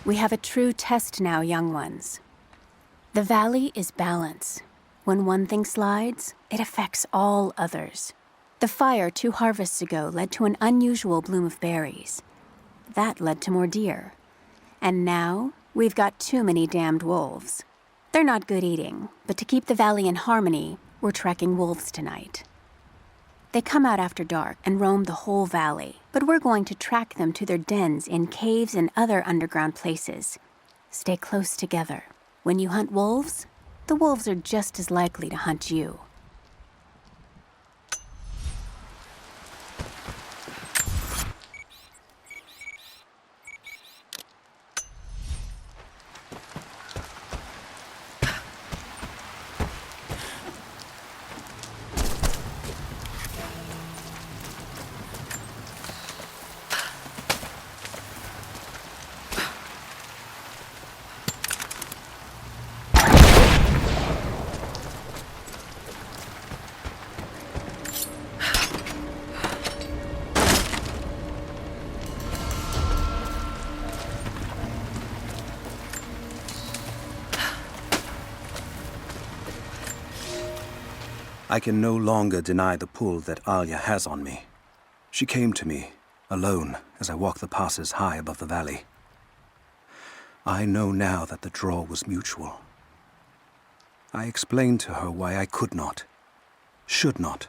We have a true test now, young ones. The valley is balance. When one thing slides, it affects all others. The fire 2 harvests ago led to an unusual bloom of berries. That led to more deer. And now, we've got too many damned wolves. They're not good eating, but to keep the valley in harmony, we're tracking wolves tonight. They come out after dark and roam the whole valley, but we're going to track them to their dens in caves and other underground places. Stay close together. When you hunt wolves, the wolves are just as likely to hunt you. I can no longer deny the pull that Alia has on me. She came to me, alone, as I walked the passes high above the valley. I know now that the draw was mutual. I explained to her why I could not, should not,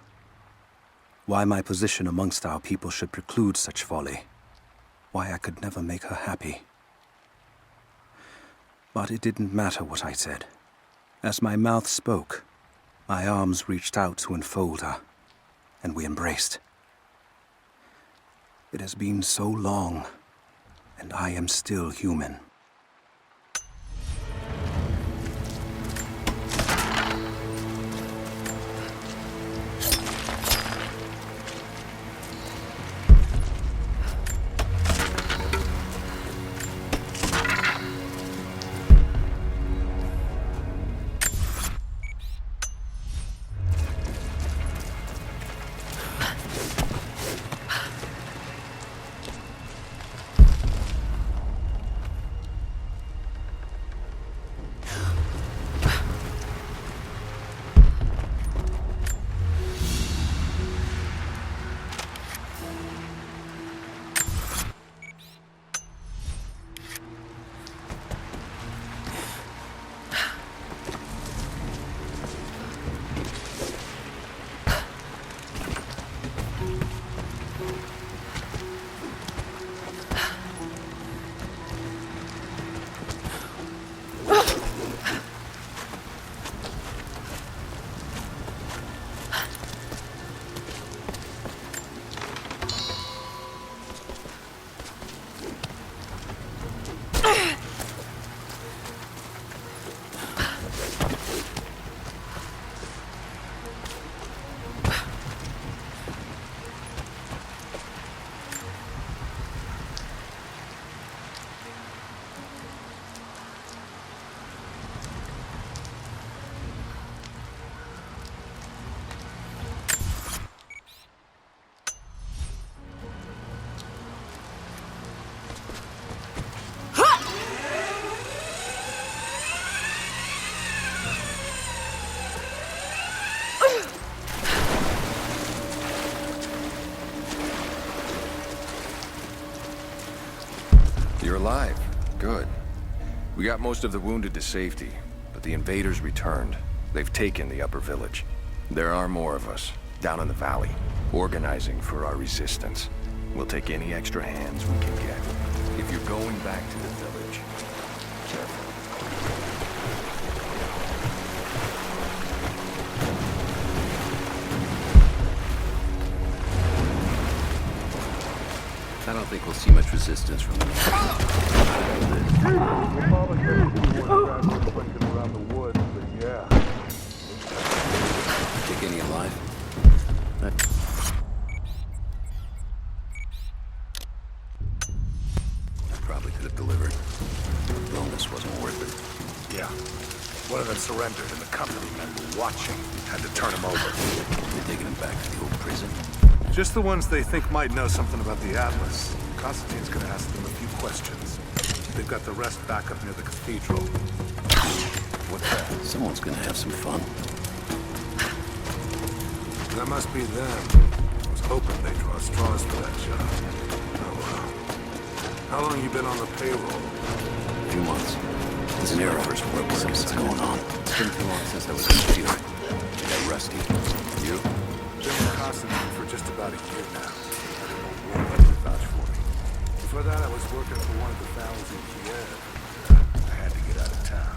why my position amongst our people should preclude such folly, why I could never make her happy. But it didn't matter what I said. As my mouth spoke, my arms reached out to enfold her, and we embraced. It has been so long, and I am still human. You're alive. Good. We got most of the wounded to safety, but the invaders returned. They've taken the upper village. There are more of us, down in the valley, organizing for our resistance. We'll take any extra hands we can get. If you're going back to the village, careful. I don't think we'll see much resistance from them. Take any alive? I probably could have delivered. The bonus wasn't worth it. Yeah. One of them surrendered and the company men were watching. Had to turn him over. They're taking him back to the old prison. Just the ones they think might know something about the Atlas. Constantine's gonna ask them a few questions. They've got the rest back up near the cathedral. What's that? Someone's gonna have some fun. That must be them. I was hoping they'd draw straws for that job. Oh well. How long you been on the payroll? A few months. This is my first work with what's going on. It's been too long since I was a computer. I got rusty. You? Been with Constantine for just about a year now. I don't know one to vouch for me. Before that, I was working for one of the families in Kiev. I had to get out of town.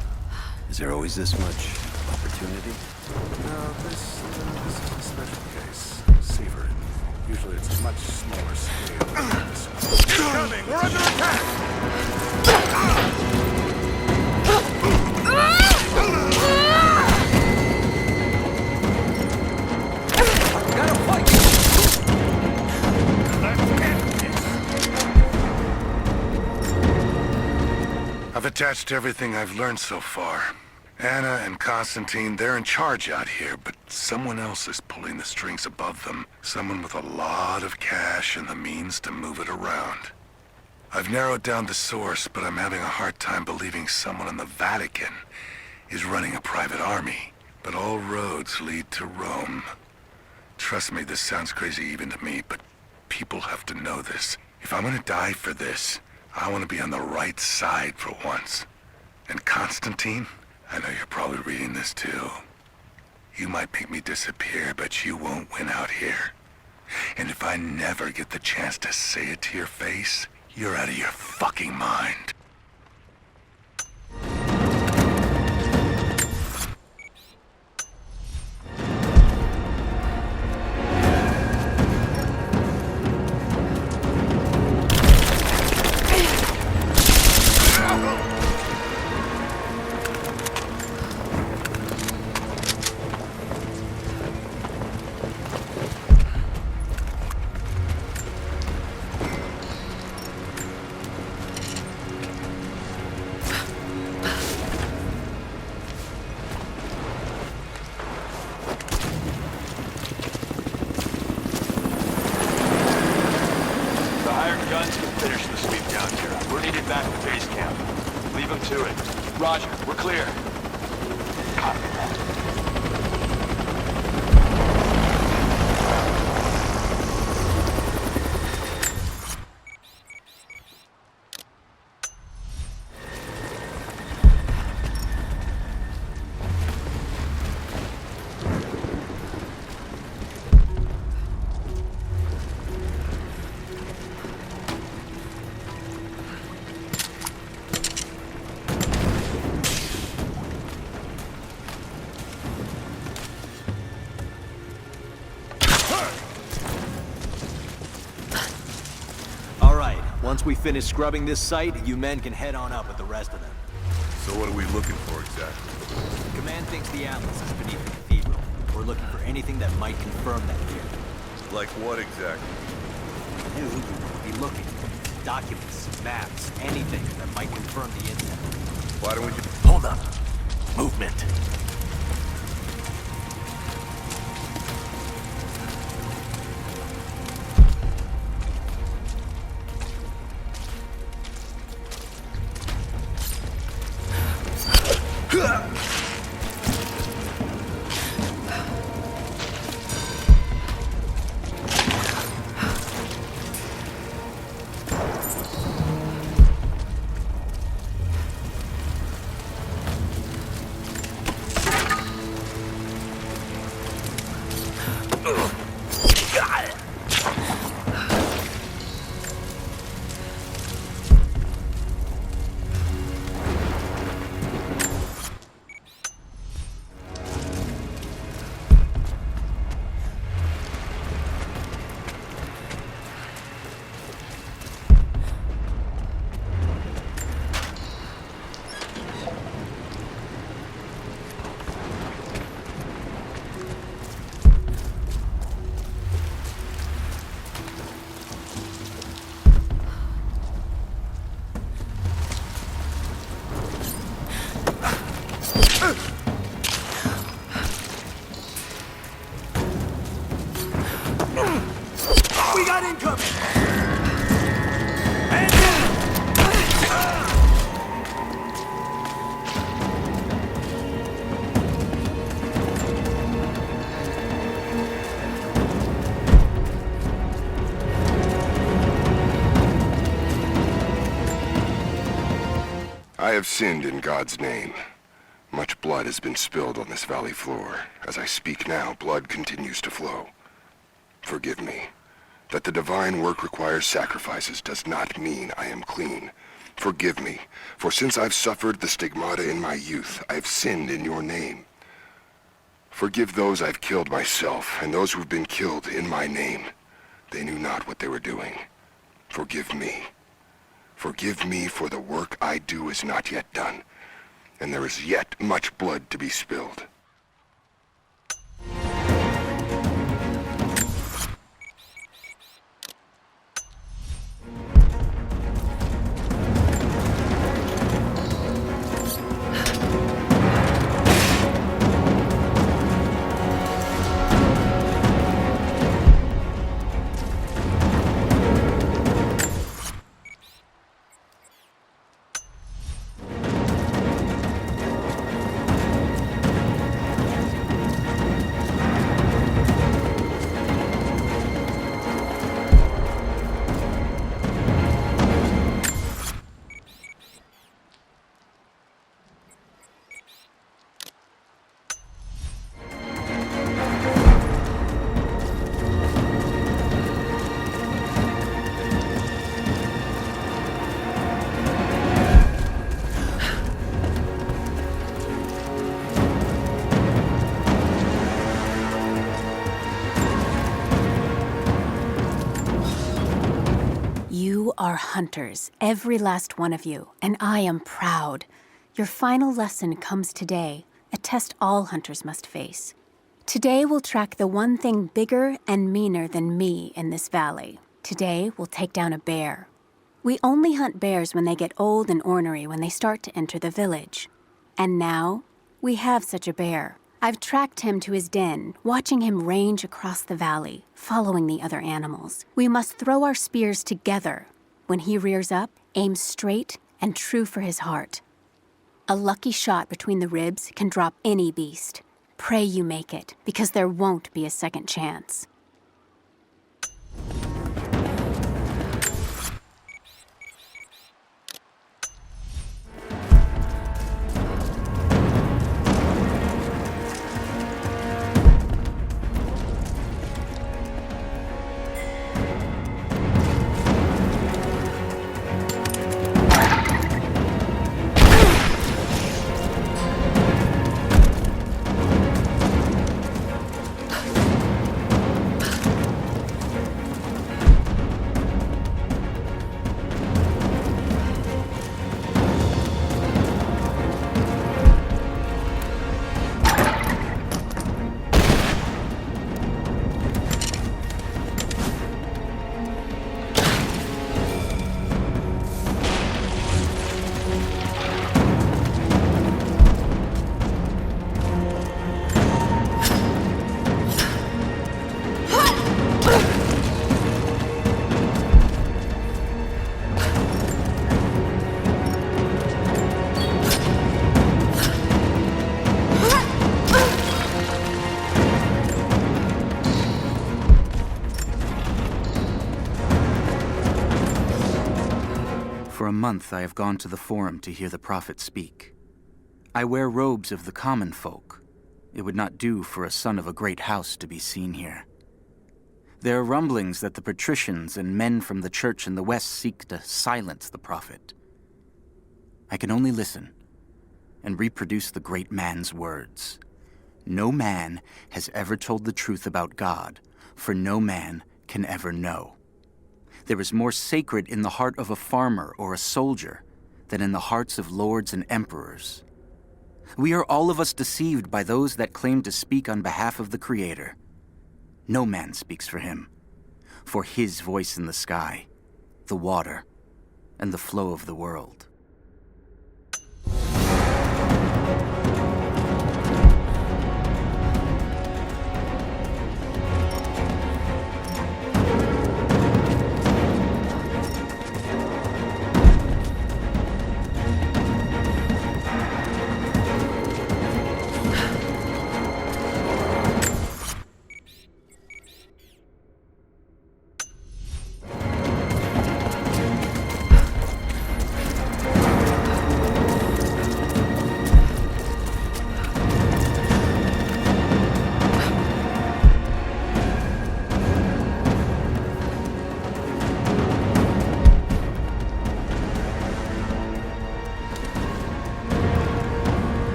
Is there always this much opportunity? No, this is a special case. Seaver. Usually it's a much smaller scale than this one. Coming! We're under attack! Gotta fight! I've attached everything I've learned so far. Anna and Constantine, they're in charge out here, but someone else is pulling the strings above them. Someone with a lot of cash and the means to move it around. I've narrowed down the source, but I'm having a hard time believing someone in the Vatican is running a private army. But all roads lead to Rome. Trust me, this sounds crazy even to me, but people have to know this. If I'm gonna die for this, I want to be on the right side for once. And Constantine, I know you're probably reading this too. You might make me disappear, but you won't win out here. And if I never get the chance to say it to your face, you're out of your fucking mind. Guns can finish the sweep down here. We're needed back at base camp. Leave them to it. Roger, we're clear. Copy that. Once we finish scrubbing this site, you men can head on up with the rest of them. So what are we looking for exactly? Command thinks the Atlas is beneath the cathedral. We're looking for anything that might confirm that theory. Like what exactly? You would be looking. Documents, maps, anything that might confirm the intel. Why don't we just... Hold up. Movement. We got incoming! I have sinned in God's name. Much blood has been spilled on this valley floor. As I speak now, blood continues to flow. Forgive me. That the divine work requires sacrifices does not mean I am clean. Forgive me, for since I've suffered the stigmata in my youth, I've sinned in your name. Forgive those I've killed myself, and those who've been killed in my name. They knew not what they were doing. Forgive me. Forgive me, for the work I do is not yet done, and there is yet much blood to be spilled. You are hunters, every last one of you, and I am proud. Your final lesson comes today, a test all hunters must face. Today we'll track the one thing bigger and meaner than me in this valley. Today we'll take down a bear. We only hunt bears when they get old and ornery when they start to enter the village. And now, we have such a bear. I've tracked him to his den, watching him range across the valley, following the other animals. We must throw our spears together. When he rears up, aim straight and true for his heart. A lucky shot between the ribs can drop any beast. Pray you make it, because there won't be a second chance. For a month I have gone to the Forum to hear the prophet speak. I wear robes of the common folk. It would not do for a son of a great house to be seen here. There are rumblings that the patricians and men from the church in the west seek to silence the prophet. I can only listen and reproduce the great man's words. No man has ever told the truth about God, for no man can ever know. There is more sacred in the heart of a farmer or a soldier than in the hearts of lords and emperors. We are all of us deceived by those that claim to speak on behalf of the Creator. No man speaks for him, for his voice in the sky, the water, and the flow of the world.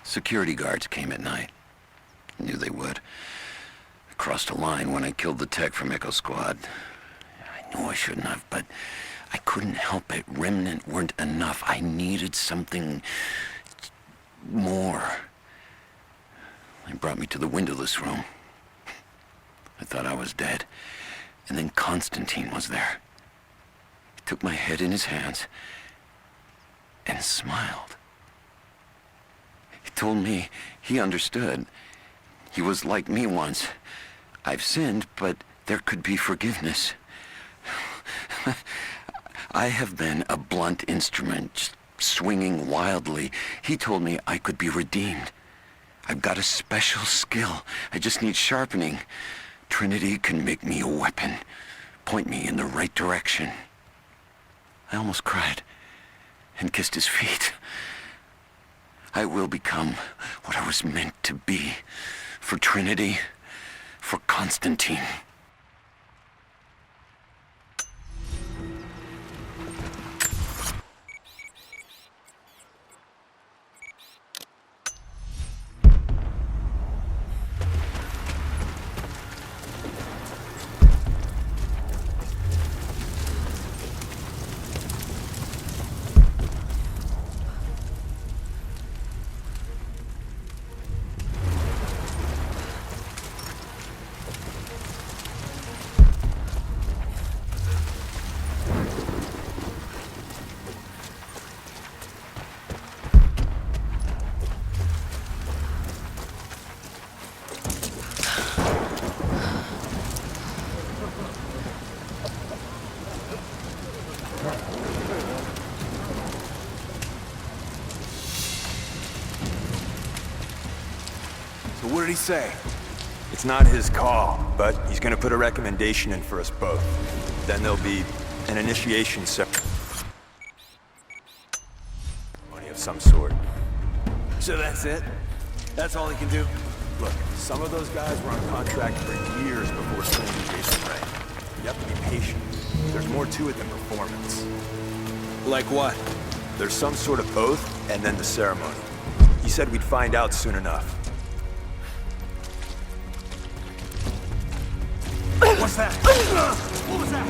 Security guards came at night. Knew they would. I crossed a line when I killed the tech from Echo Squad. I knew I shouldn't have, but I couldn't help it. Remnant weren't enough. I needed something more. They brought me to the windowless room. I thought I was dead. And then Constantine was there. He took my head in his hands and smiled. He told me he understood. He was like me once. I've sinned, but there could be forgiveness. I have been a blunt instrument, swinging wildly. He told me I could be redeemed. I've got a special skill. I just need sharpening. Trinity can make me a weapon, point me in the right direction. I almost cried and kissed his feet. I will become what I was meant to be. For Trinity, for Constantine. So what did he say? It's not his call, but he's gonna put a recommendation in for us both. Then there'll be an initiation ceremony of some sort. So that's it? That's all he can do? Look, some of those guys were on contract for years before Trinity gave them rank. You have to be patient. There's more to it than performance. Like what? There's some sort of oath, and then the ceremony. He said we'd find out soon enough. What's that? What was that?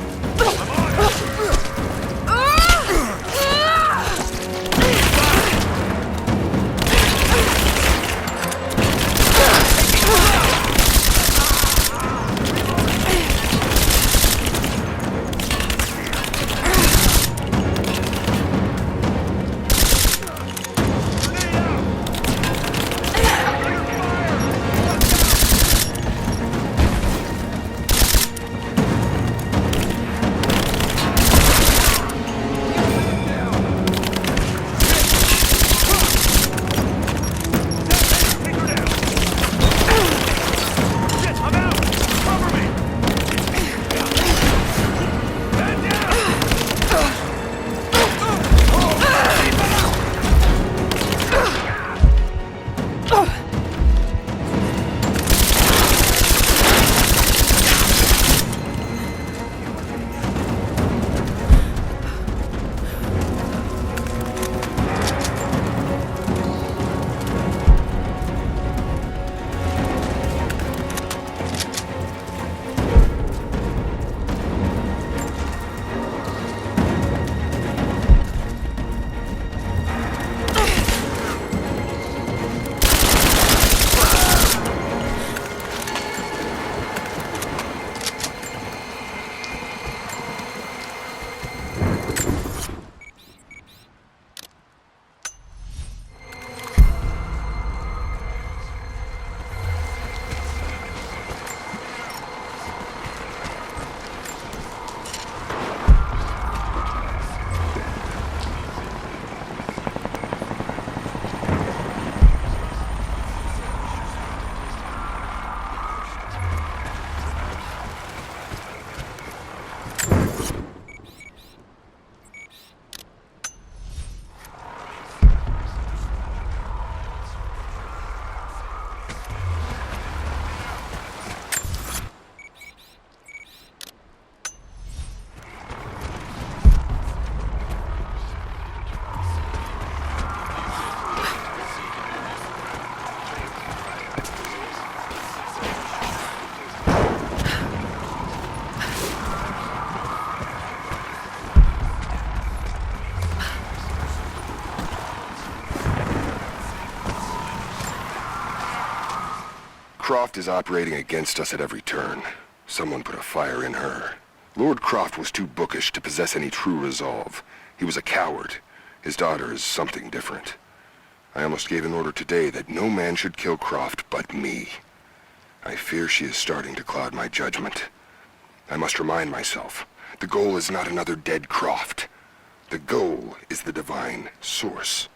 Croft is operating against us at every turn. Someone put a fire in her. Lord Croft was too bookish to possess any true resolve. He was a coward. His daughter is something different. I almost gave an order today that no man should kill Croft but me. I fear she is starting to cloud my judgment. I must remind myself, the goal is not another dead Croft. The goal is the divine source.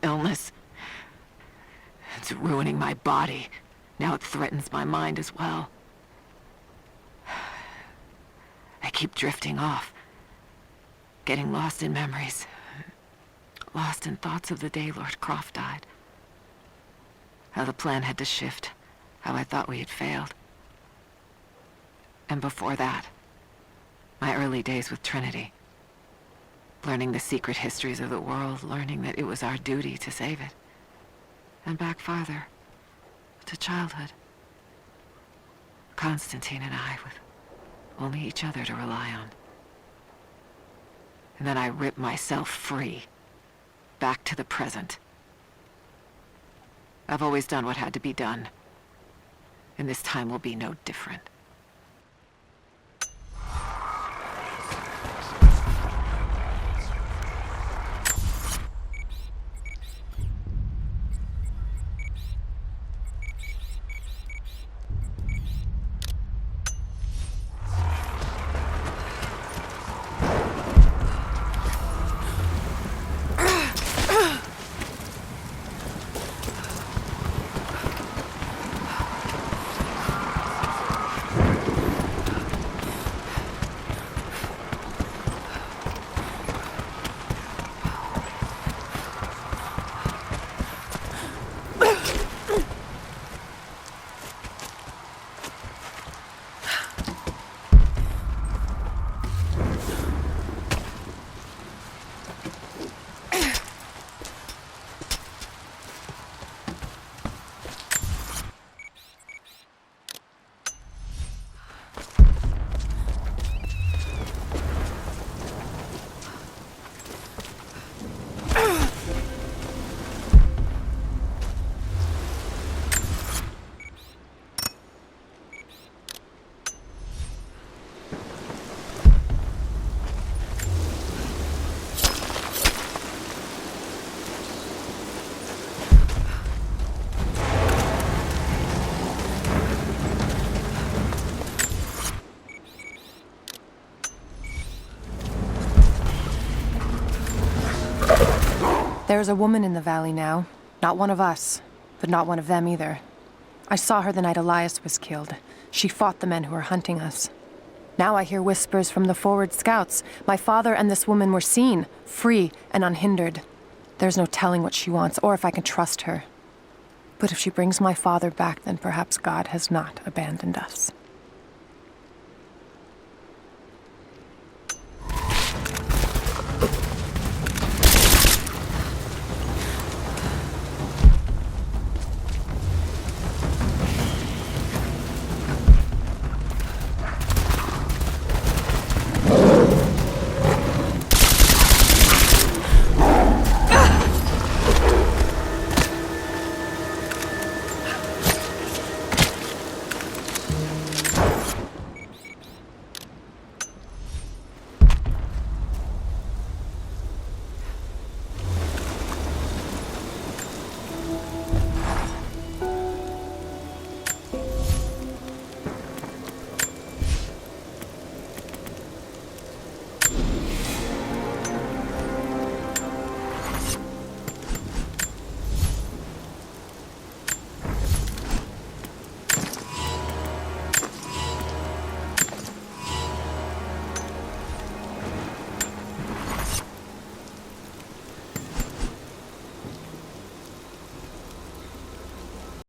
Illness. It's ruining my body. Now it threatens my mind as well. I keep drifting off, getting lost in memories, lost in thoughts of the day Lord Croft died. How the plan had to shift, how I thought we had failed. And before that, my early days with Trinity. Learning the secret histories of the world, learning that it was our duty to save it. And back farther, to childhood. Constantine and I, with only each other to rely on. And then I ripped myself free, back to the present. I've always done what had to be done, and this time will be no different. There's a woman in the valley now. Not one of us, but not one of them either. I saw her the night Elias was killed. She fought the men who were hunting us. Now I hear whispers from the forward scouts. My father and this woman were seen, free and unhindered. There's no telling what she wants, or if I can trust her. But if she brings my father back, then perhaps God has not abandoned us.